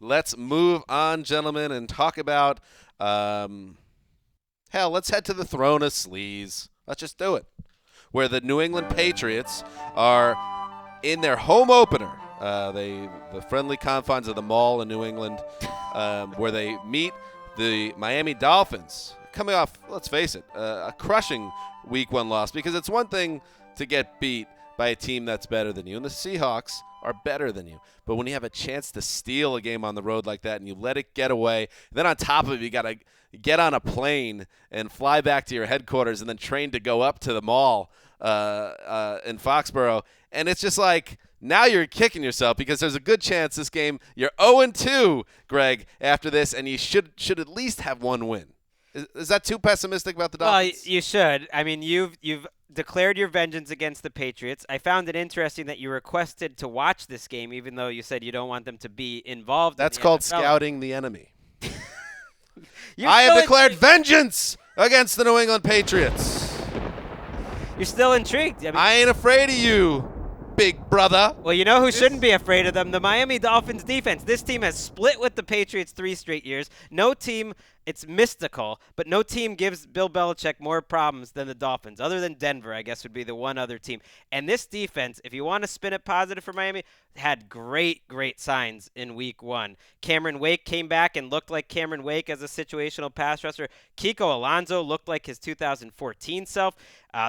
let's move on, gentlemen, and talk about let's head to the throne of sleaze. Let's just do it. Where the New England Patriots are in their home opener. The friendly confines of the mall in New England, where they meet the Miami Dolphins, coming off, let's face it, a crushing Week 1 loss, because it's one thing to get beat by a team that's better than you, and the Seahawks are better than you. But when you have a chance to steal a game on the road like that and you let it get away, then on top of it, you got to get on a plane and fly back to your headquarters and then train to go up to the mall in Foxborough. And it's just like, now you're kicking yourself, because there's a good chance this game you're 0-2, Greg, after this, and you should at least have one win. Is that too pessimistic about the Dolphins? Well, you should. I mean, you've declared your vengeance against the Patriots. I found it interesting that you requested to watch this game, even though you said you don't want them to be involved. That's in the called NFL. scouting the enemy. I have declared vengeance against the New England Patriots. You're still intrigued. I ain't afraid of you, big brother. Well, you know who shouldn't be afraid of them? The Miami Dolphins defense. This team has split with the Patriots 3 straight years. No team, it's mystical, but no team gives Bill Belichick more problems than the Dolphins, other than Denver, I guess, would be the one other team. And this defense, if you want to spin it positive for Miami, had great signs in Week 1. Cameron Wake came back and looked like Cameron Wake as a situational pass rusher. Kiko Alonso looked like his 2014 self.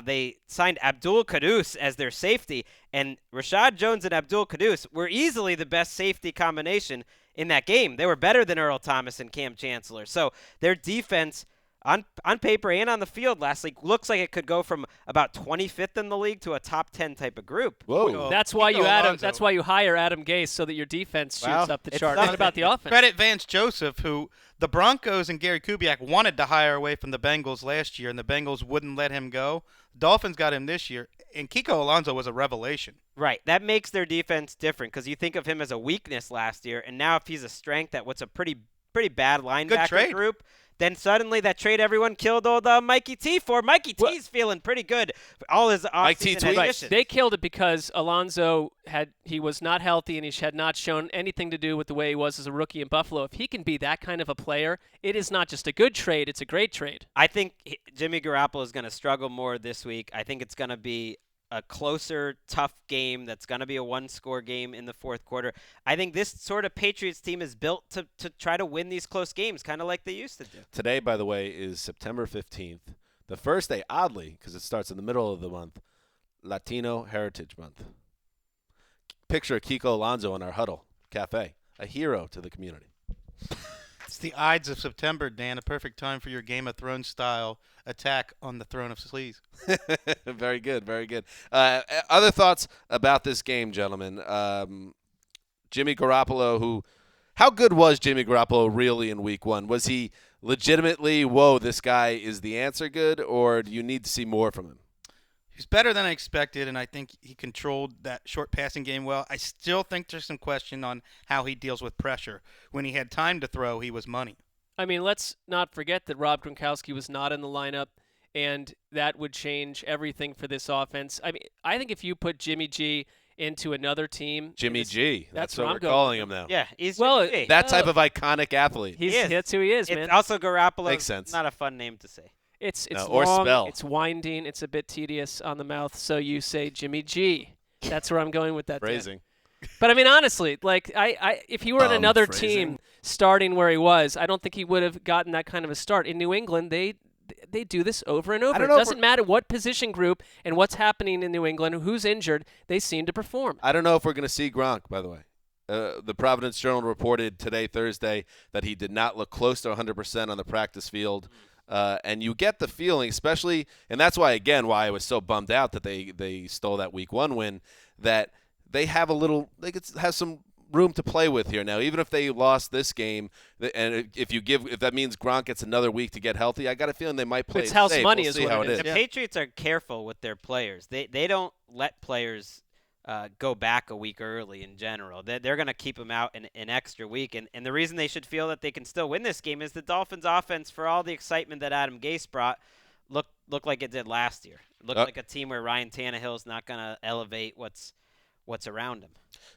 They signed Abdul Quddus as their safety, and Rashad Jones and Abdul Quddus were easily the best safety combination in that game. They were better than Earl Thomas and Cam Chancellor. So their defense on paper and on the field last week looks like it could go from about 25th in the league to a top 10 type of group. Whoa. That's why That's why you hire Adam Gase, so that your defense shoots up the chart. Not about the offense. Credit Vance Joseph, who the Broncos and Gary Kubiak wanted to hire away from the Bengals last year, and the Bengals wouldn't let him go. Dolphins got him this year, and Kiko Alonso was a revelation. Right. That makes their defense different, because you think of him as a weakness last year, and now if he's a strength at what's a pretty bad linebacker group, then suddenly that trade everyone killed old Mikey T for. Mikey T's feeling pretty good. All his offseason additions. They killed it because Alonso he was not healthy, and he had not shown anything to do with the way he was as a rookie in Buffalo. If he can be that kind of a player, it is not just a good trade, it's a great trade. I think Jimmy Garoppolo is going to struggle more this week. I think it's going to be a closer, tough game that's going to be a one-score game in the fourth quarter. I think this sort of Patriots team is built to try to win these close games, kind of like they used to do. Today, by the way, is September 15th, the first day, oddly, because it starts in the middle of the month, Latino Heritage Month. Picture of Kiko Alonso in our huddle cafe, a hero to the community. It's the Ides of September, Dan, a perfect time for your Game of Thrones style attack on the throne of sleaze. Very good, very good. Other thoughts about this game, gentlemen? Jimmy Garoppolo, how good was Jimmy Garoppolo really in Week 1? Was he legitimately, whoa, this guy is the answer good, or do you need to see more from him? He's better than I expected, and I think he controlled that short passing game well. I still think there's some question on how he deals with pressure. When he had time to throw, he was money. I mean, let's not forget that Rob Gronkowski was not in the lineup, and that would change everything for this offense. I mean, I think if you put Jimmy G into another team. Jimmy G. That's what I'm we're going calling him now. Yeah, he's that type of iconic athlete. That's who he is, man. It's also Garoppolo. Makes sense. Not a fun name to say. It's or long, spell. It's winding, it's a bit tedious on the mouth, so you say Jimmy G. That's where I'm going with that. Phrasing. But I mean, honestly, like if he were on another team starting where he was, I don't think he would have gotten that kind of a start. In New England, they do this over and over. It doesn't matter what position group and what's happening in New England, who's injured, they seem to perform. I don't know if we're going to see Gronk, by the way. The Providence Journal reported today, Thursday, that he did not look close to 100% on the practice field. And you get the feeling, especially, and that's why I was so bummed out that they stole that Week 1 win, that they have they could have some room to play with here now. Even if they lost this game, and if that means Gronk gets another week to get healthy, I got a feeling they might play it's house safe. money we'll is see what how it it is. is. The Patriots are careful with their players. They don't let players go back a week early in general. They're going to keep them out an extra week. And the reason they should feel that they can still win this game is the Dolphins' offense, for all the excitement that Adam Gase brought, looked like it did last year. It looked like a team where Ryan Tannehill's not going to elevate what's what's around him.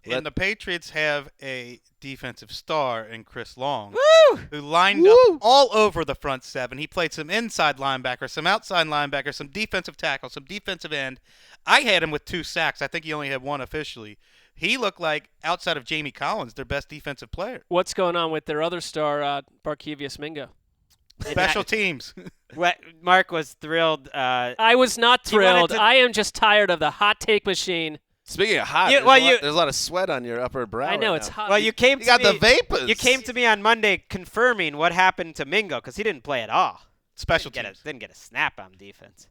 And the Patriots have a defensive star in Chris Long, Woo! who lined up all over the front seven. He played some inside linebacker, some outside linebacker, some defensive tackle, some defensive end. I had him with 2 sacks. I think he only had 1 officially. He looked like, outside of Jamie Collins, their best defensive player. What's going on with their other star, Barkevius Mingo? Special teams. Mark was thrilled. I was not thrilled. I am just tired of the hot take machine. Speaking of hot, there's a lot of sweat on your upper brow. I know right it's now. hot. Well, you got the vapors. You came to me on Monday confirming what happened to Mingo because he didn't play at all. Special teams. Didn't get a snap on defense.